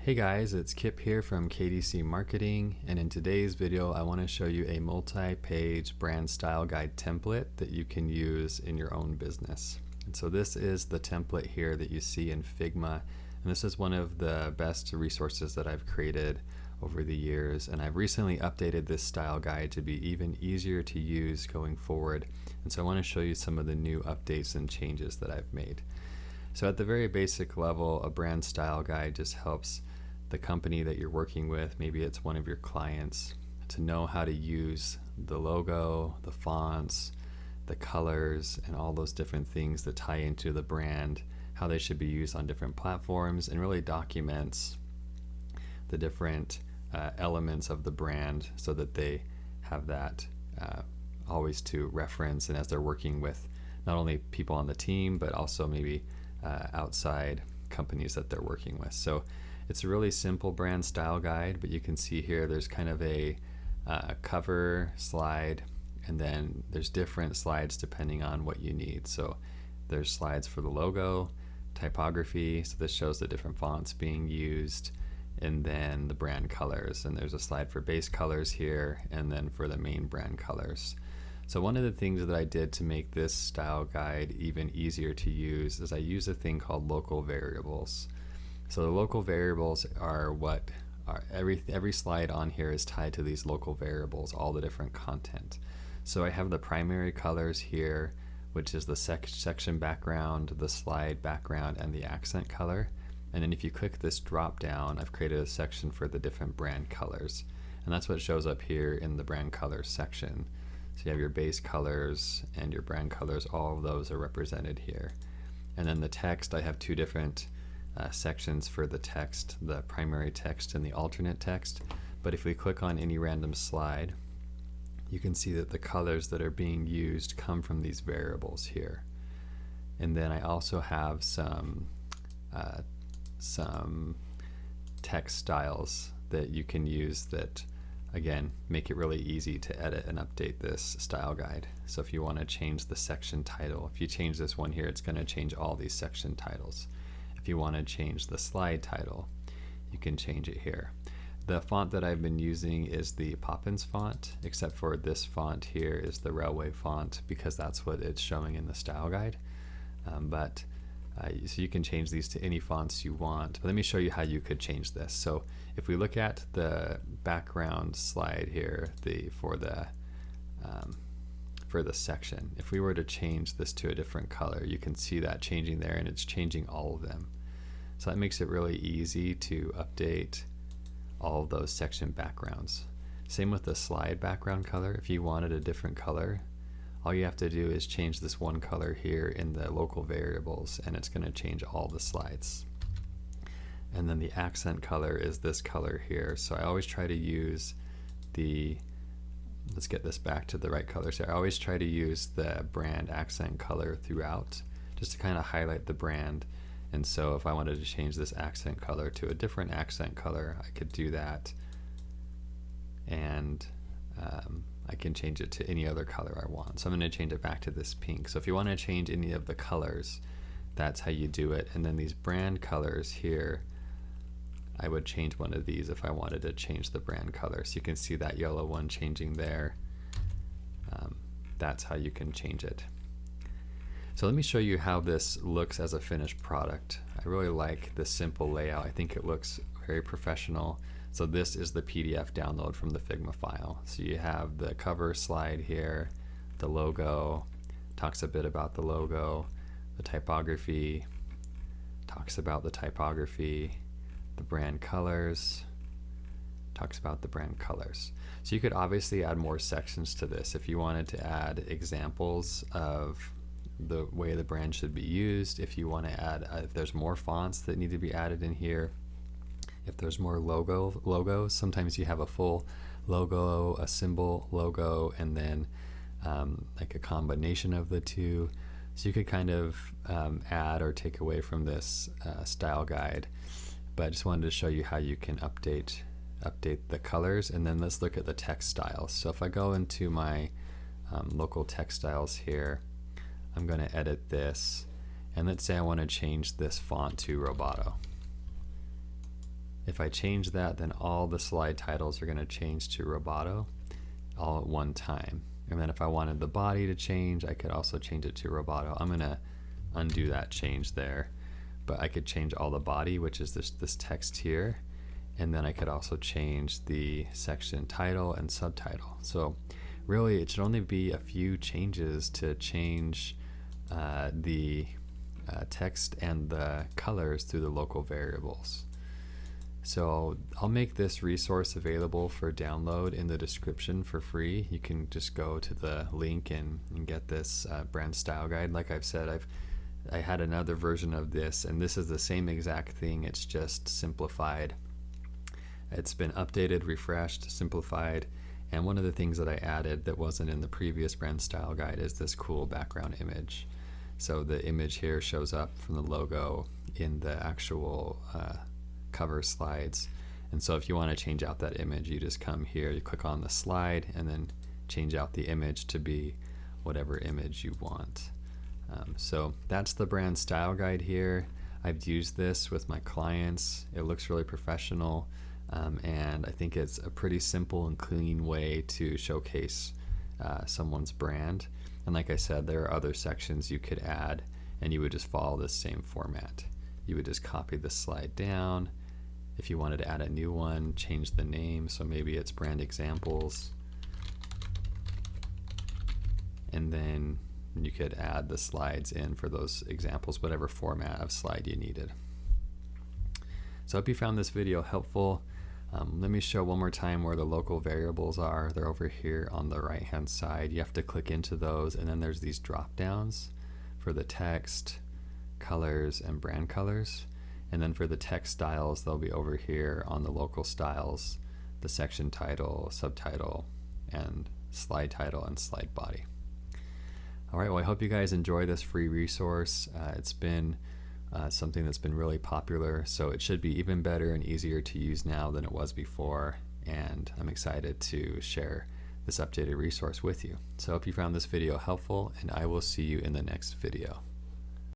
Hey guys, it's Kip here from KDC Marketing, and in today's video I want to show you a multi-page brand style guide template that you can use in your own business. And so this is the template here that you see in Figma, and this is one of the best resources that I've created over the years, and I've recently updated this style guide to be even easier to use going forward. And so I want to show you some of the new updates and changes that I've made. So at the very basic level, a brand style guide just helps the company that you're working with, maybe it's one of your clients, to know how to use the logo, the fonts, the colors, and all those different things that tie into the brand, how they should be used on different platforms, and really documents the different elements of the brand so that they have that always to reference, and as they're working with not only people on the team but also maybe outside companies that they're working with. So it's a really simple brand style guide, but you can see here there's kind of a cover slide, and then there's different slides depending on what you need. So there's slides for the logo, typography, so this shows the different fonts being used, and then the brand colors, and there's a slide for base colors here, and then for the main brand colors. So one of the things that I did to make this style guide even easier to use is I use a thing called local variables. So the local variables are what are every slide on here is tied to these local variables, all the different content. So I have the primary colors here, which is the section background, the slide background, and the accent color. And then if you click this drop down, I've created a section for the different brand colors. And that's what shows up here in the brand colors section. So you have your base colors and your brand colors, all of those are represented here. And then the text, I have two different sections for the text, the primary text and the alternate text. But if we click on any random slide, you can see that the colors that are being used come from these variables here. And then I also have some text styles that you can use that again make it really easy to edit and update this style guide. So if you want to change the section title, if you change this one here, it's going to change all these section titles. If you want to change the slide title, you can change it here. The font that I've been using is the Poppins font, except for this font here is the Railway font because that's what it's showing in the style guide. So you can change these to any fonts you want. But let me show you how you could change this. So if we look at the background slide here, for the section, if we were to change this to a different color, you can see that changing there, and it's changing all of them. So that makes it really easy to update all of those section backgrounds. Same with the slide background color. If you wanted a different color, all you have to do is change this one color here in the local variables, and it's going to change all the slides. And then the accent color is this color here. So I always try to use let's get this back to the right colors here. I always try to use the brand accent color throughout just to kind of highlight the brand. And so if I wanted to change this accent color to a different accent color, I could do that, and I can change it to any other color I want. So I'm going to change it back to this pink. So if you want to change any of the colors, that's how you do it. And then these brand colors here, I would change one of these if I wanted to change the brand color. So you can see that yellow one changing there. That's how you can change it. So let me show you how this looks as a finished product. I really like this simple layout. I think it looks very professional. So this is the PDF download from the Figma file. So you have the cover slide here, the logo, talks a bit about the logo, the typography, talks about the typography, the brand colors, talks about the brand colors. So you could obviously add more sections to this if you wanted to add examples of the way the brand should be used, if you want to add, if there's more fonts that need to be added in here, if there's more logos, sometimes you have a full logo, a symbol logo, and then like a combination of the two. So you could kind of add or take away from this style guide. But I just wanted to show you how you can update the colors. And then let's look at the text styles. So if I go into my local text styles here, I'm going to edit this, and let's say I want to change this font to Roboto. If I change that, then all the slide titles are going to change to Roboto all at one time. And then if I wanted the body to change, I could also change it to Roboto. I'm going to undo that change there, but I could change all the body, which is this text here, and then I could also change the section title and subtitle. So really it should only be a few changes to change the text and the colors through the local variables. So I'll make this resource available for download in the description for free. You can just go to the link and get this brand style guide. Like I've said, I had another version of this, and this is the same exact thing. It's just simplified. It's been updated, refreshed, simplified, and one of the things that I added that wasn't in the previous brand style guide is this cool background image. So the image here shows up from the logo in the actual cover slides, and so if you want to change out that image, you just come here, you click on the slide, and then change out the image to be whatever image you want. So that's the brand style guide here. I've used this with my clients. It looks really professional, and I think it's a pretty simple and clean way to showcase someone's brand. And like I said, there are other sections you could add, and you would just follow the same format. You would just copy the slide down. If you wanted to add a new one, change the name, so maybe it's brand examples, and then you could add the slides in for those examples, whatever format of slide you needed. So I hope you found this video helpful. Let me show one more time where the local variables are. They're over here on the right hand side. You have to click into those, and then there's these drop downs for the text, colors, and brand colors. And then for the text styles, they'll be over here on the local styles, the section title, subtitle, and slide title and slide body. All right, well, I hope you guys enjoy this free resource. It's been something that's been really popular, so it should be even better and easier to use now than it was before, and I'm excited to share this updated resource with you. So I hope you found this video helpful, and I will see you in the next video.